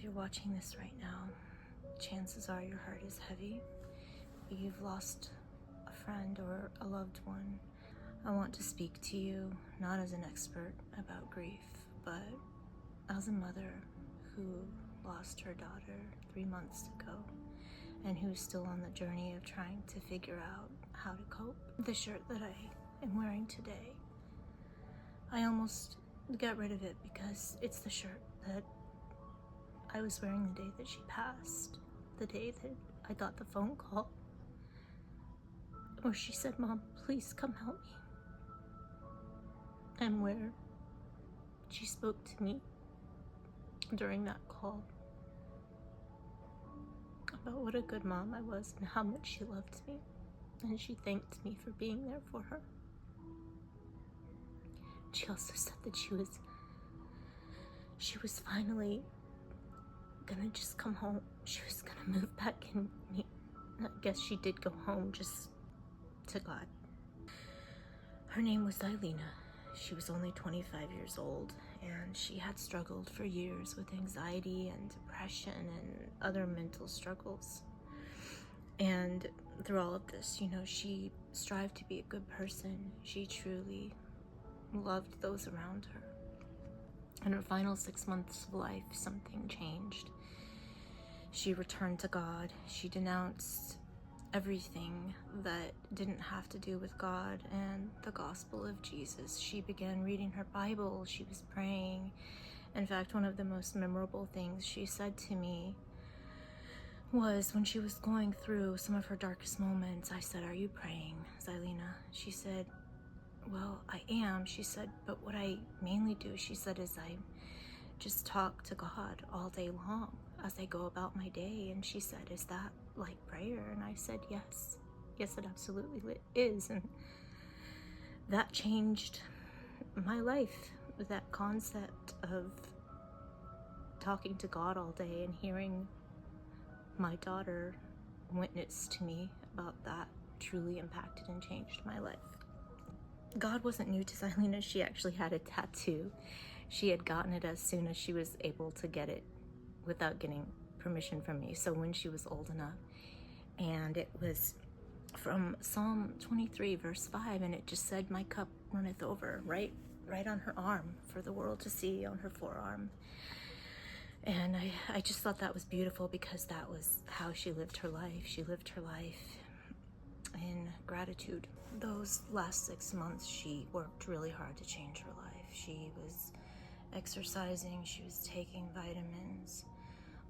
you're watching this right now, chances are your heart is heavy. You've lost a friend or a loved one. I want to speak to you, not as an expert about grief, but as a mother who lost her daughter 3 months ago and who's still on the journey of trying to figure out how to cope. The shirt that I am wearing today, I almost got rid of it because it's the shirt that I was wearing the day that she passed, the day that I got the phone call where she said, "Mom, please come help me," and where she spoke to me during that call about what a good mom I was and how much she loved me, and she thanked me for being there for her. She also said that she was finally gonna just come home. She was gonna move back in with me. I guess she did go home just to God. Her name was Xylena. She was only 25 years old, and she had struggled for years with anxiety and depression and other mental struggles. And through all of this, she strived to be a good person. She truly loved those around her. In her final 6 months of life, something changed. She returned to God. She denounced everything that didn't have to do with God and the gospel of Jesus. She began reading her Bible. She was praying. In fact, one of the most memorable things she said to me was when she was going through some of her darkest moments, I said, "Are you praying, Xylena?" She said, "Well, I am." She said, "But what I mainly do," she said, "is I just talk to God all day long as I go about my day." And she said, "Is that like prayer?" And I said, yes, it absolutely is. And that changed my life. That concept of talking to God all day and hearing my daughter witness to me about that truly impacted and changed my life. God wasn't new to Xylena. She actually had a tattoo. She had gotten it as soon as she was able to get it without getting permission from me. So when she was old enough, and it was from Psalm 23 verse 5, and it just said, "My cup runneth over," right on her arm for the world to see, on her forearm. And I just thought that was beautiful because that was how she lived her life. She lived her life in gratitude. Those last 6 months, she worked really hard to change her life. She was exercising, she was taking vitamins,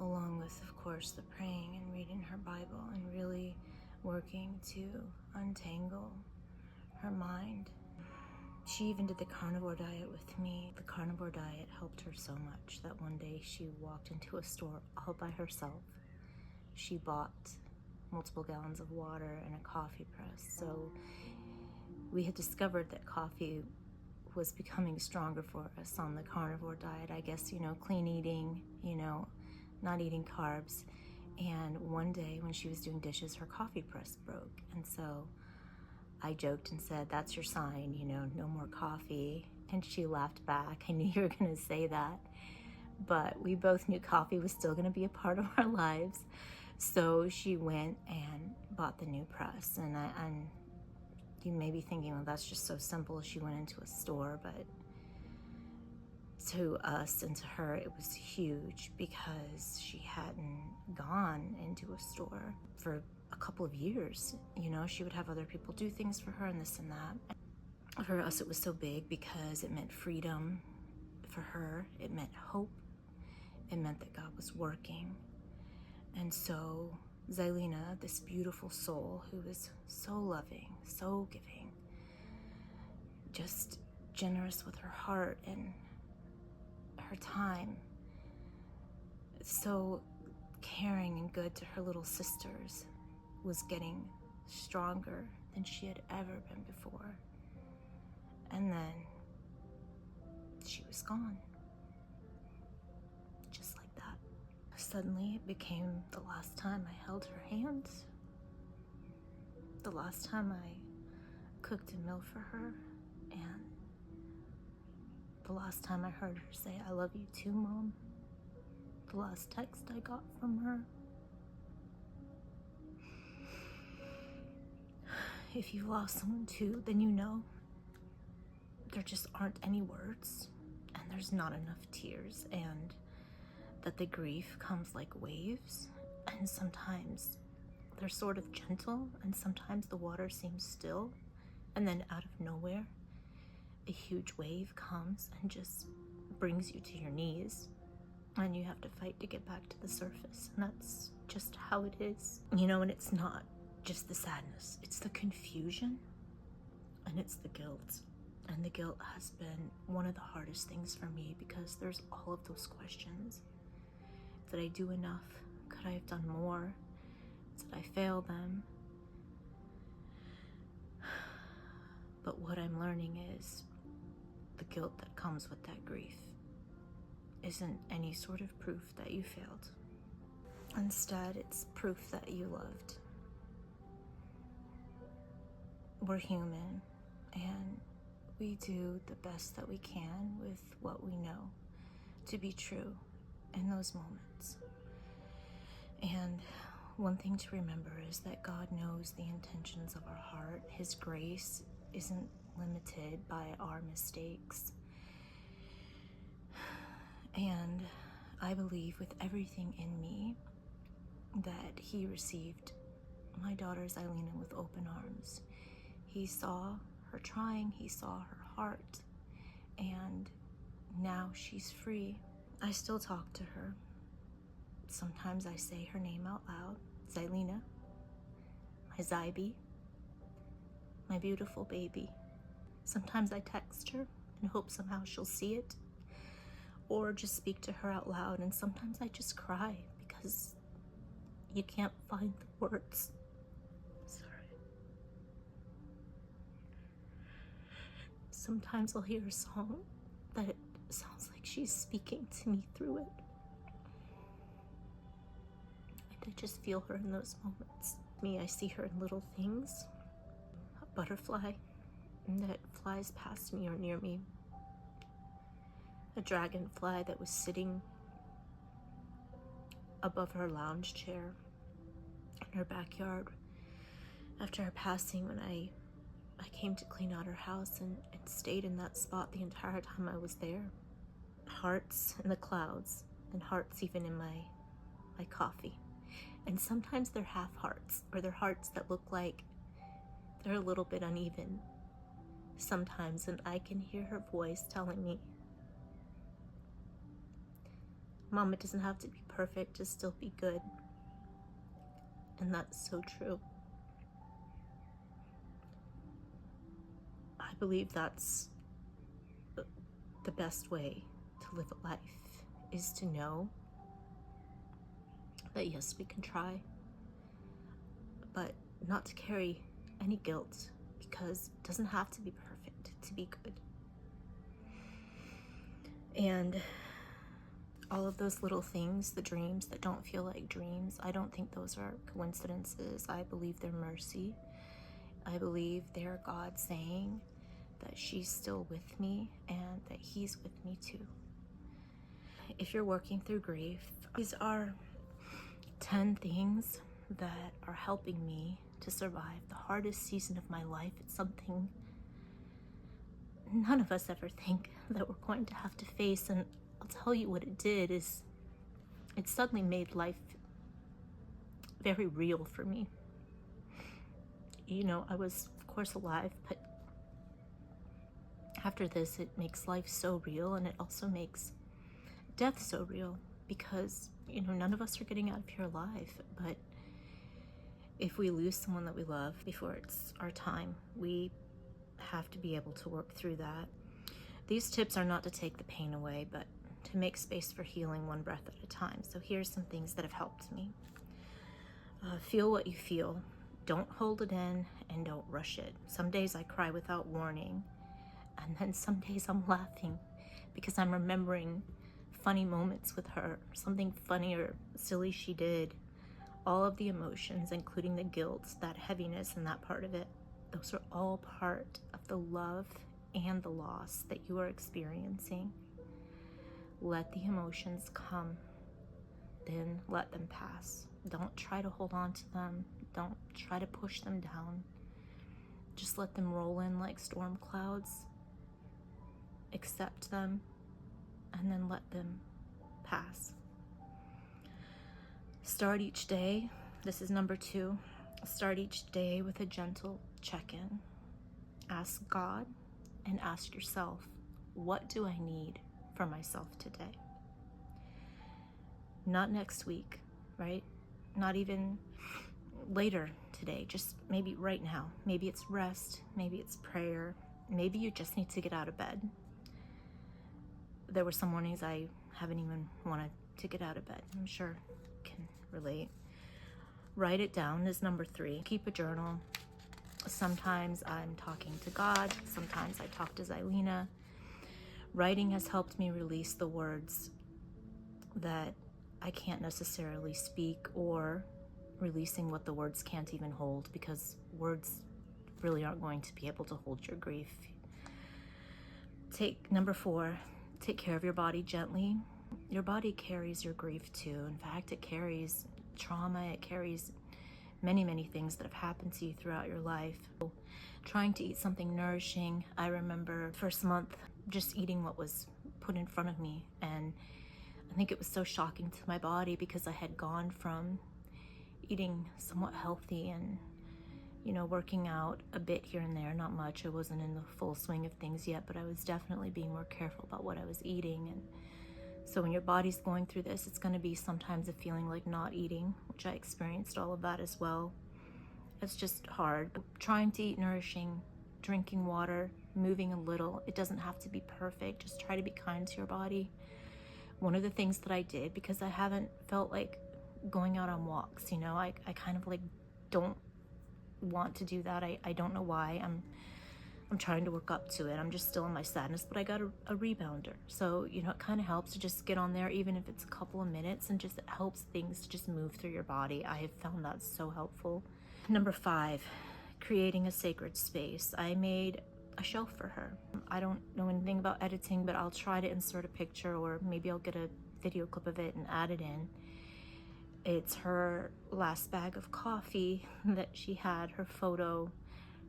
along with, of course, the praying and reading her Bible and really working to untangle her mind. She even did the carnivore diet with me. The carnivore diet helped her so much that one day she walked into a store all by herself. She bought multiple gallons of water and a coffee press. So we had discovered that coffee was becoming stronger for us on the carnivore diet. I guess, clean eating, not eating carbs. And one day when she was doing dishes, her coffee press broke. And so I joked and said, "That's your sign, no more coffee." And she laughed back. I knew you were going to say that. But we both knew coffee was still going to be a part of our lives. So she went and bought the new press. And you may be thinking, well, that's just so simple. She went into a store, but to us and to her, it was huge because she hadn't gone into a store for a couple of years. She would have other people do things for her and this and that. For us, it was so big because it meant freedom. For her, it meant hope. It meant that God was working. And so Xylena, this beautiful soul who was so loving, so giving, just generous with her heart and her time, so caring and good to her little sisters, was getting stronger than she had ever been before. And then she was gone. Just like that. Suddenly it became the last time I held her hands, the last time I cooked a meal for her, and the last time I heard her say, "I love you too, Mom." The the last text I got from her. If you've lost someone too, then you know there just aren't any words, and there's not enough tears, and that the grief comes like waves, and sometimes they're sort of gentle, and sometimes the water seems still, and then out of nowhere, a huge wave comes and just brings you to your knees, and you have to fight to get back to the surface, and that's just how it is. You know, and it's not just the sadness, it's the confusion, and it's the guilt. And the guilt has been one of the hardest things for me, because there's all of those questions. Did I do enough? Could I have done more? Did I fail them? But what I'm learning is the guilt that comes with that grief isn't any sort of proof that you failed. Instead, it's proof that you loved. We're human, and we do the best that we can with what we know to be true in those moments. And one thing to remember is that God knows the intentions of our heart. His grace isn't limited by our mistakes. And I believe with everything in me that he received my daughter Xylena with open arms. He saw her trying, he saw her heart, and now she's free. I still talk to her. Sometimes I say her name out loud, Xylena, my Zybe, my beautiful baby. Sometimes I text her and hope somehow she'll see it, or just speak to her out loud, and sometimes I just cry because you can't find the words. Sometimes I'll hear a song that sounds like she's speaking to me through it. And I just feel her in those moments. I see her in little things. A butterfly that flies past me or near me. A dragonfly that was sitting above her lounge chair in her backyard after her passing, when I came to clean out her house and stayed in that spot the entire time I was there. Hearts in the clouds, and hearts even in my coffee. And sometimes they're half hearts, or they're hearts that look like they're a little bit uneven sometimes, and I can hear her voice telling me, Mom, it doesn't have to be perfect to still be good. And that's so true. I believe that's the best way to live a life, is to know that yes, we can try, but not to carry any guilt, because it doesn't have to be perfect to be good. And all of those little things, the dreams that don't feel like dreams, I don't think those are coincidences. I believe they're mercy. I believe they're God saying that she's still with me and that he's with me too. If you're working through grief, these are 10 things that are helping me to survive the hardest season of my life. It's something none of us ever think that we're going to have to face, and I'll tell you what it did is it suddenly made life very real for me. You know, I was of course alive, but after this it makes life so real, and it also makes death so real, because you know, none of us are getting out of here alive. But if we lose someone that we love before it's our time, we have to be able to work through that. These tips are not to take the pain away, but to make space for healing one breath at a time. So here's some things that have helped me. Feel what you feel. Don't hold it in and don't rush it. Some days I cry without warning, and then some days I'm laughing because I'm remembering funny moments with her, something funny or silly she did. All of the emotions, including the guilt, that heaviness, and that part of it, those are all part of the love and the loss that you are experiencing. Let the emotions come. then let them pass. Don't try to hold on to them. Don't try to push them down. Just let them roll in like storm clouds. Accept them, and then let them pass. Start each day, this is number 2, start each day with a gentle check-in. Ask God and ask yourself, what do I need for myself today? Not next week, right? Not even later today, just maybe right now. Maybe it's rest, maybe it's prayer, maybe you just need to get out of bed. There were some mornings I haven't even wanted to get out of bed. I'm sure you can relate. Write it down is number 3. Keep a journal. Sometimes I'm talking to God. Sometimes I talk to Xylena. Writing has helped me release the words that I can't necessarily speak, or releasing what the words can't even hold, because words really aren't going to be able to hold your grief. Number 4, take care of your body gently. Your body carries your grief too. In fact, it carries trauma. It carries many, many things that have happened to you throughout your life. Trying to eat something nourishing. I remember first month just eating what was put in front of me, and I think it was so shocking to my body because I had gone from eating somewhat healthy and, you know, working out a bit here and there, not much. I wasn't in the full swing of things yet, but I was definitely being more careful about what I was eating. And so when your body's going through this, it's going to be sometimes a feeling like not eating, which I experienced all of that as well. It's just hard. Trying to eat nourishing, drinking water, moving a little. It doesn't have to be perfect. Just try to be kind to your body. One of the things that I did, because I haven't felt like going out on walks, you know, I kind of like don't want to do that. I don't know why. I'm trying to work up to it. I'm just still in my sadness, but I got a rebounder. So, you know, it kind of helps to just get on there, even if it's a couple of minutes, and just it helps things to just move through your body. I have found that so helpful. Number 5, creating a sacred space. I made a shelf for her. I don't know anything about editing, but I'll try to insert a picture, or maybe I'll get a video clip of it and add it in. It's her last bag of coffee that she had, her photo,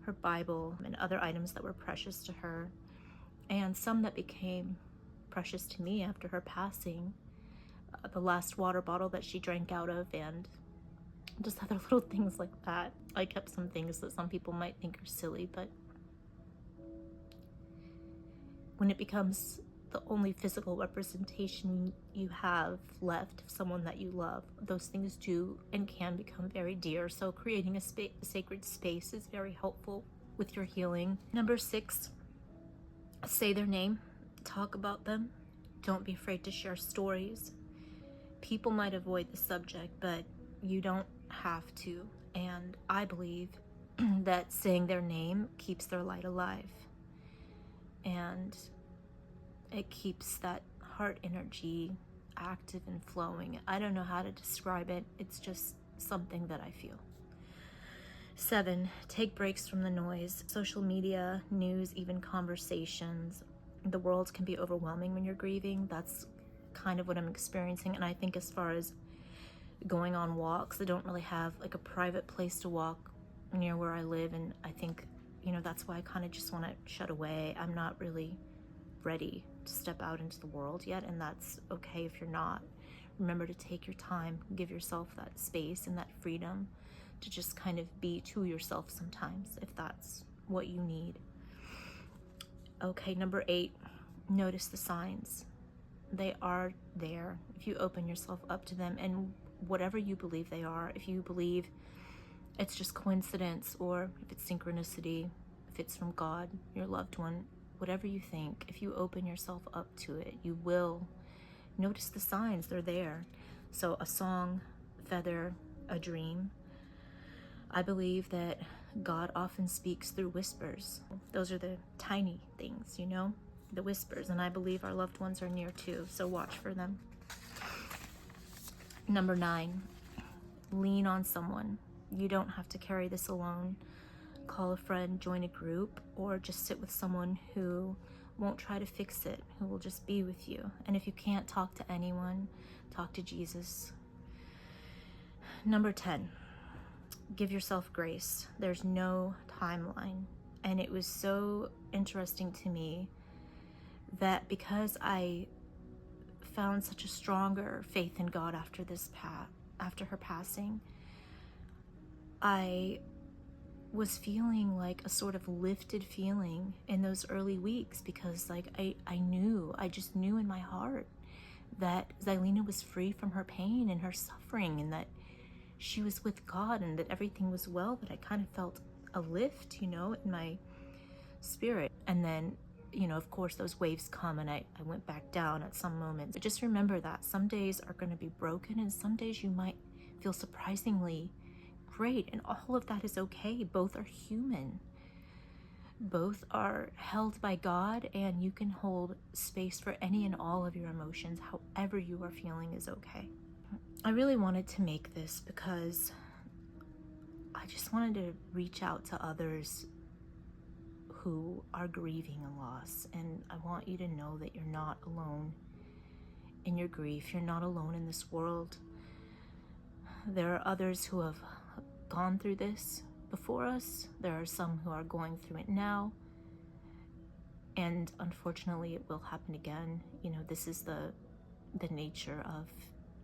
her Bible, and other items that were precious to her, and some that became precious to me after her passing. The last water bottle that she drank out of, and just other little things like that. I kept some things that some people might think are silly, but when it becomes the only physical representation you have left of someone that you love, those things do and can become very dear. So creating a sacred space is very helpful with your healing. Number 6, say their name, talk about them. Don't be afraid to share stories. People might avoid the subject, but you don't have to. And I believe that saying their name keeps their light alive. And it keeps that heart energy active and flowing. I don't know how to describe it. It's just something that I feel. 7, take breaks from the noise. Social media, news, even conversations. The world can be overwhelming when you're grieving. That's kind of what I'm experiencing. And I think as far as going on walks, I don't really have like a private place to walk near where I live. And I think, you know, that's why I kind of just want to shut away. I'm not really ready to step out into the world yet, and that's okay if you're not. Remember to take your time, give yourself that space and that freedom to just kind of be to yourself sometimes, if that's what you need. Okay, number 8, notice the signs. They are there if you open yourself up to them, and whatever you believe they are, if you believe it's just coincidence, or if it's synchronicity, if it's from God, your loved one, whatever you think, if you open yourself up to it, you will notice the signs. They're there. So a song, feather, a dream. I believe that God often speaks through whispers. Those are the tiny things, you know, the whispers. And I believe our loved ones are near too, so watch for them. Number 9, lean on someone. You don't have to carry this alone. Call a friend, join a group, or just sit with someone who won't try to fix it, who will just be with you. And if you can't talk to anyone, talk to Jesus. Number 10, give yourself grace. There's no timeline. And it was so interesting to me that because I found such a stronger faith in God after her passing, I was feeling like a sort of lifted feeling in those early weeks, because like I just knew in my heart that Xylena was free from her pain and her suffering, and that she was with God, and that everything was well. That I kind of felt a lift, in my spirit. And then, of course, those waves come, and I went back down at some moments. But just remember that some days are going to be broken, and some days you might feel surprisingly great, and all of that is okay. Both are human. Both are held by God, and you can hold space for any and all of your emotions. However you are feeling is okay. I really wanted to make this because I just wanted to reach out to others who are grieving a loss, and I want you to know that you're not alone in your grief. You're not alone in this world. There are others who have gone through this before us. There are some who are going through it now, and unfortunately it will happen again. This is the nature of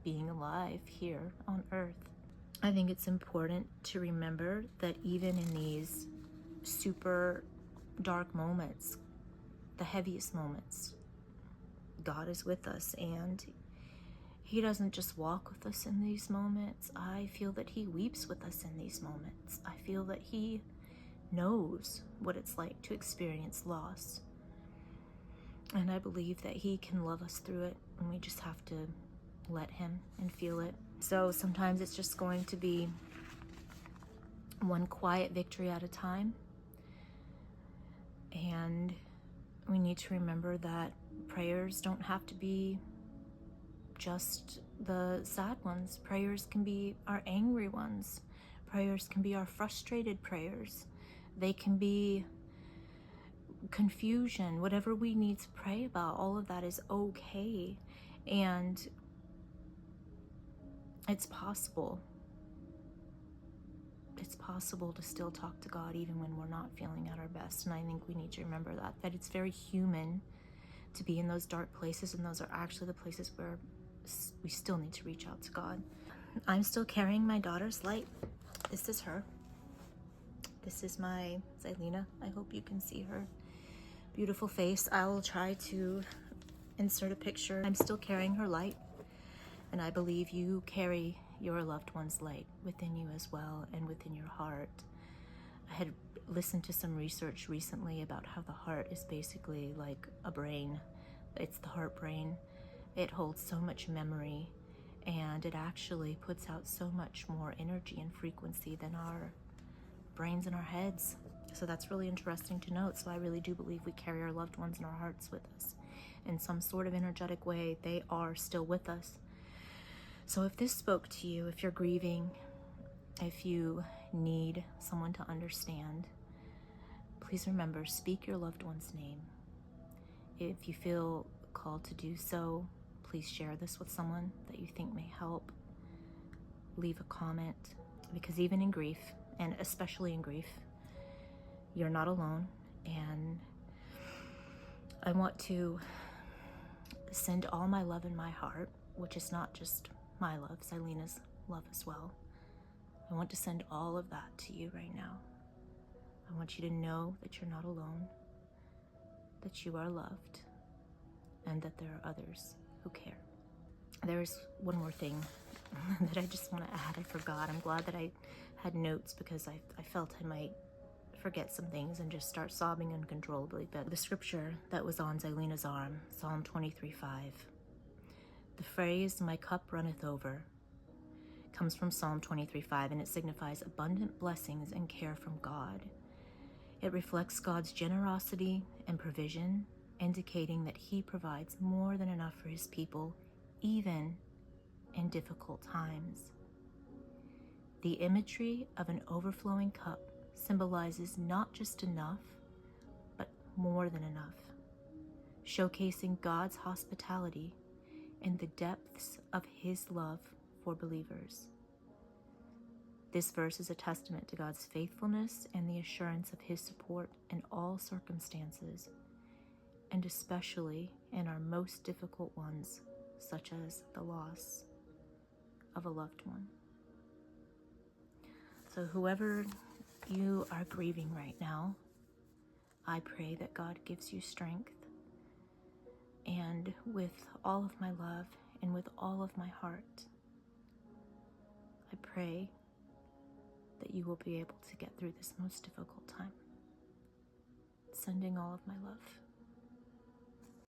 being alive here on earth. I think it's important to remember that even in these super dark moments, the heaviest moments, God is with us, and He doesn't just walk with us in these moments. I feel that He weeps with us in these moments. I feel that He knows what it's like to experience loss. And I believe that He can love us through it, and we just have to let Him and feel it. So sometimes it's just going to be one quiet victory at a time. And we need to remember that prayers don't have to be just the sad ones. Prayers can be our angry ones. Prayers can be our frustrated prayers. They can be confusion. Whatever we need to pray about, all of that is okay. And it's possible. It's possible to still talk to God even when we're not feeling at our best. And I think we need to remember that it's very human to be in those dark places, and those are actually the places where we still need to reach out to God. I'm still carrying my daughter's light. This is her. This is my Xylena. I hope you can see her beautiful face. I will try to insert a picture. I'm still carrying her light, and I believe you carry your loved one's light within you as well, and within your heart. I had listened to some research recently about how the heart is basically like a brain. It's the heart brain. It holds so much memory, and it actually puts out so much more energy and frequency than our brains in our heads. So that's really interesting to note. So I really do believe we carry our loved ones in our hearts with us in some sort of energetic way. They are still with us. So if this spoke to you, if you're grieving, if you need someone to understand, please remember, speak your loved one's name. If you feel called to do so, please share this with someone that you think may help. Leave a comment, because even in grief, and especially in grief, you're not alone. And I want to send all my love in my heart, which is not just my love, Xylena's love as well. I want to send all of that to you right now. I want you to know that you're not alone, that you are loved, and that there are others who care. There's one more thing that I just want to add. I forgot. I'm glad that I had notes, because I felt I might forget some things and just start sobbing uncontrollably. But the scripture that was on Xylena's arm, Psalm 23:5, the phrase, "My cup runneth over," comes from Psalm 23:5, and it signifies abundant blessings and care from God. It reflects God's generosity and provision, indicating that He provides more than enough for His people, even in difficult times. The imagery of an overflowing cup symbolizes not just enough, but more than enough, showcasing God's hospitality and the depths of His love for believers. This verse is a testament to God's faithfulness and the assurance of His support in all circumstances, and especially in our most difficult ones, such as the loss of a loved one. So whoever you are grieving right now, I pray that God gives you strength, and with all of my love and with all of my heart, I pray that you will be able to get through this most difficult time. Sending all of my love.